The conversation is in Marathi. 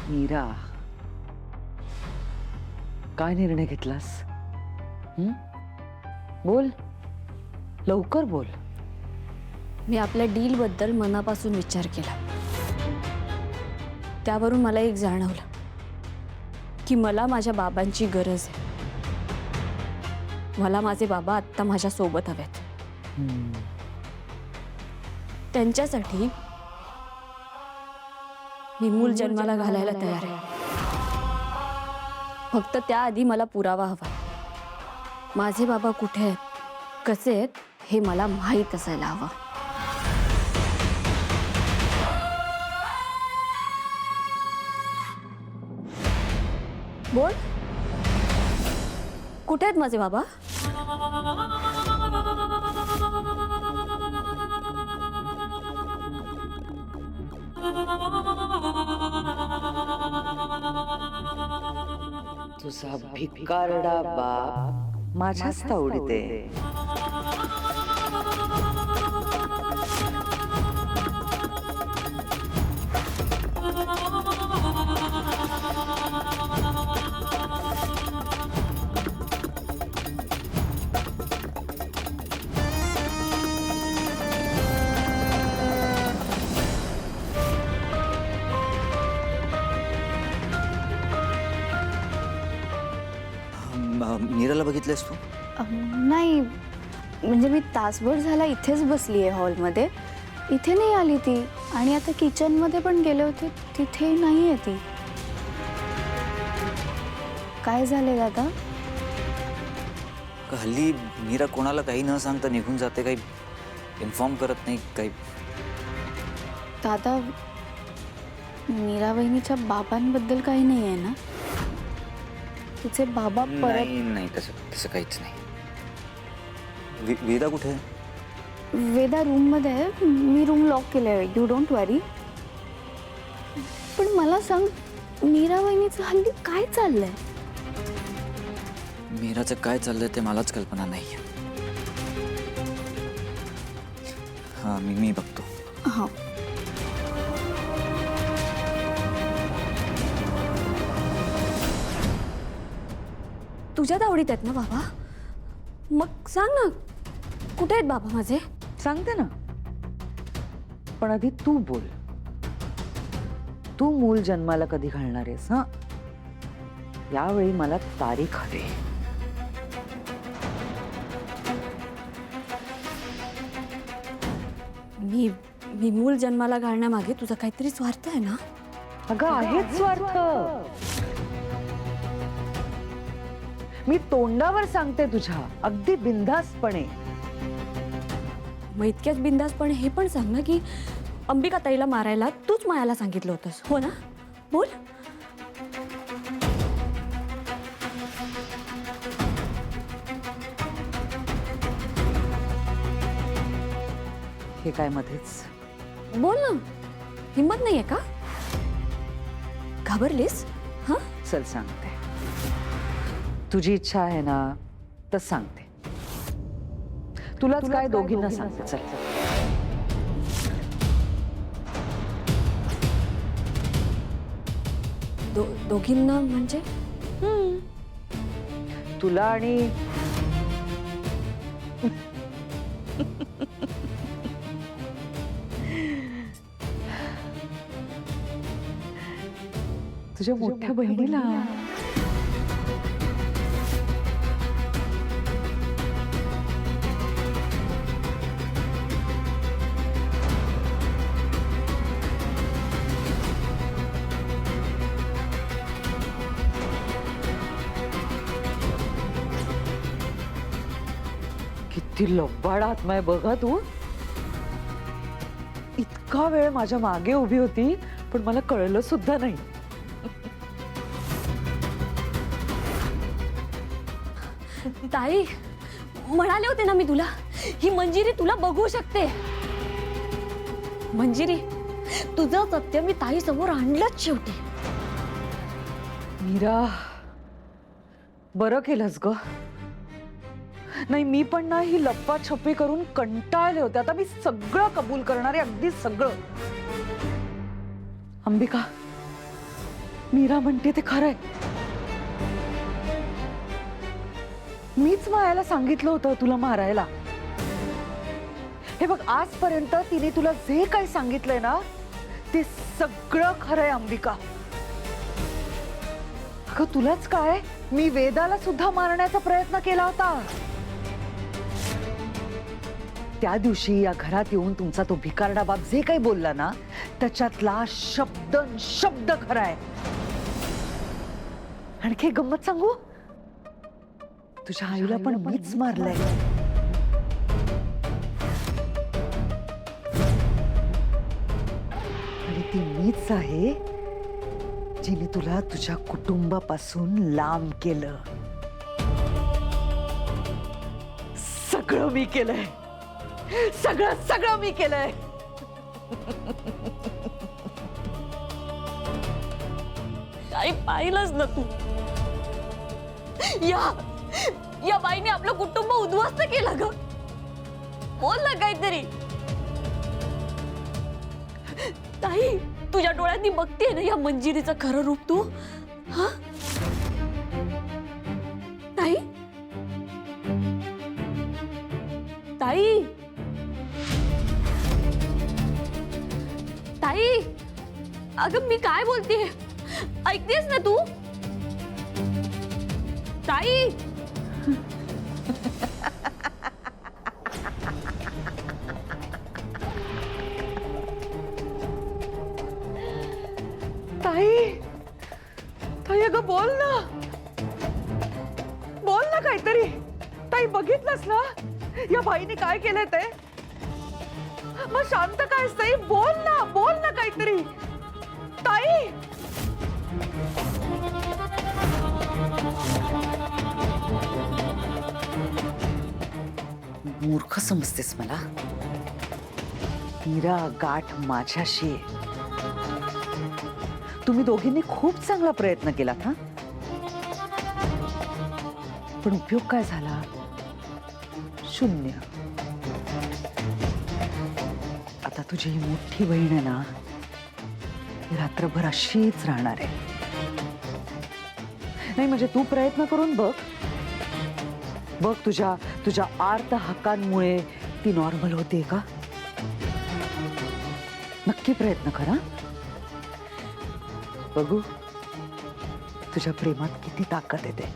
मीरा, काय निर्णय घेतलास? बोल, लवकर बोल. मी आपल्या डील बद्दल मनापासून विचार केला. त्यावरून मला एक जाणवलं की मला माझ्या बाबांची गरज आहे. मला माझे बाबा आत्ता माझ्या सोबत हवेत. त्यांच्यासाठी मी मूल जन्माला घालायला तयार आहे. फक्त त्याआधी मला पुरावा हवा. माझे बाबा कुठे आहेत, कसे आहेत हे मला माहीत असायला हवं. बोल, कुठे आहेत माझे बाबा? तुझा भिकारडा बाप माझ्याच तावडीत आहे. मीराला बघितलेस तू? नाही, म्हणजे मी तासभर झाला इथेच बसली आहे हॉलमध्ये. इथे नाही आली ती. आणि आता किचनमध्ये पण गेले होते, तिथे नाही आहे ती. काय झाले दादा? हल्ली मीरा कोणाला काही न सांगता निघून जाते, काही इन्फॉर्म करत नाही काही. दादा, मीरा वहिनीच्या बाबांबद्दल काही नाही आहे ना? तिचे बाबा परत? नाही नाही, तसं काहीच नाही. वेदा कुठे आहे? वेदा रूममध्ये आहे. मी रूम लॉक केलं आहे. यू डोंट वरी. पण मला सांग, मीरा वहिनीचं हल्ली काय चाललंय? मीराचं काय चाललंय ते मलाच कल्पना नाही. हा, मी बघतो. हां. तुझ्या तावडीत आहेत ना बाबा? मग सांग ना, कुठे आहेत बाबा माझे? सांगते ना, पण आधी तू बोल. तू मूल जन्माला कधी घालणार आहेस? हा, यावेळी मला तारीख हवी. मी मूल जन्माला घालण्यामागे तुझा काहीतरी स्वार्थ आहे ना? अगं, आहेच स्वार्थ. मी तोंडावर सांगते तुझ्या, अगदी बिनधास्तपणे. मग इतक्याच बिंदासपणे हे पण सांग ना की अंबिका ताईला मारायला तूच मायाला सांगितलं होतंस, हो ना? बोल. हे काय मध्येच? बोल ना, हिम्मत नाहीये का? घाबरलीस? हा, चल सांगते. तुझी इच्छा आहे ना, तर सांगते. तुलाच काय दोघींना सांगते. चल. दोघींना म्हणजे? तुला आणि तुझ्या मोठ्या बहिणीला. किती लब्बाड आत्मा आहे बघा तू. इतका वेळ माझ्या मागे उभी होती पण मला कळलं सुद्धा नाही. ताई, म्हणाले होते ना मी तुला, ही मंजिरी तुला बघू शकते. मंजिरी, तुझं सत्य मी ताई समोर आणलंच शेवटी. मीरा, बरं केलंस ग. नाही, मी पण ना ही लप्पाछप्पी करून कंटाळले होते. आता मी सगळं कबूल करणार आहे, अगदी सगळं. अंबिका, मीरा म्हणते ते खरंय. मीच मायाला सांगितलं होतं तुला मारायला. हे बघ, आजपर्यंत तिने तुला जे काही सांगितलंय ना ते सगळं खरंय अंबिका. अगं तुलाच काय, मी वेदाला सुद्धा मारण्याचा प्रयत्न केला होता. त्या दिवशी या घरात येऊन तुमचा तो भिकारडा बाप जे काही बोलला ना त्याच्यातला शब्द शब्द खराय. आणखी गंमत सांगू, तुझ्या आईला पण मीच मारलंय. आणि ती मीच आहे जिने तुला तुझ्या कुटुंबापासून लांब केलं. सगळं मी केलंय, सगळं सगळं मी केलंय. ताई, पाहिलंच ना तू, या बाईने आपलं कुटुंब उद्ध्वस्त केलं ग. बोल ना काहीतरी. ताई, तुझ्या डोळ्यांनी बघतेय ना या मंजिरीचं खरं रूप तू. हा ताई, ताई, ताई, अगं मी काय बोलतेय, ऐकतेस ना तू? ताई, ताई, ताई अगं बोल ना, बोल ना काहीतरी. ताई, बघितलंस ना या बाईने काय केलंय ते. मग शांत काय ताई, बोल ना काहीतरी. ताई, मूर्ख समजतेस मला. मीरा, गाठ माझ्याशी आहे. तुम्ही दोघींनी खूप चांगला प्रयत्न केलात हा, पण उपयोग काय झाला? शून्य. आता तुझी ही मोठी बहीण आहे ना, ही रात्रभर अशीच राहणार आहे. नाही म्हणजे तू प्रयत्न करून बघ. बघ तुझ्या आर्त हाकांमुळे ती नॉर्मल होते का. नक्की प्रयत्न करा. बघू तुझ्या प्रेमात किती ताकद येते.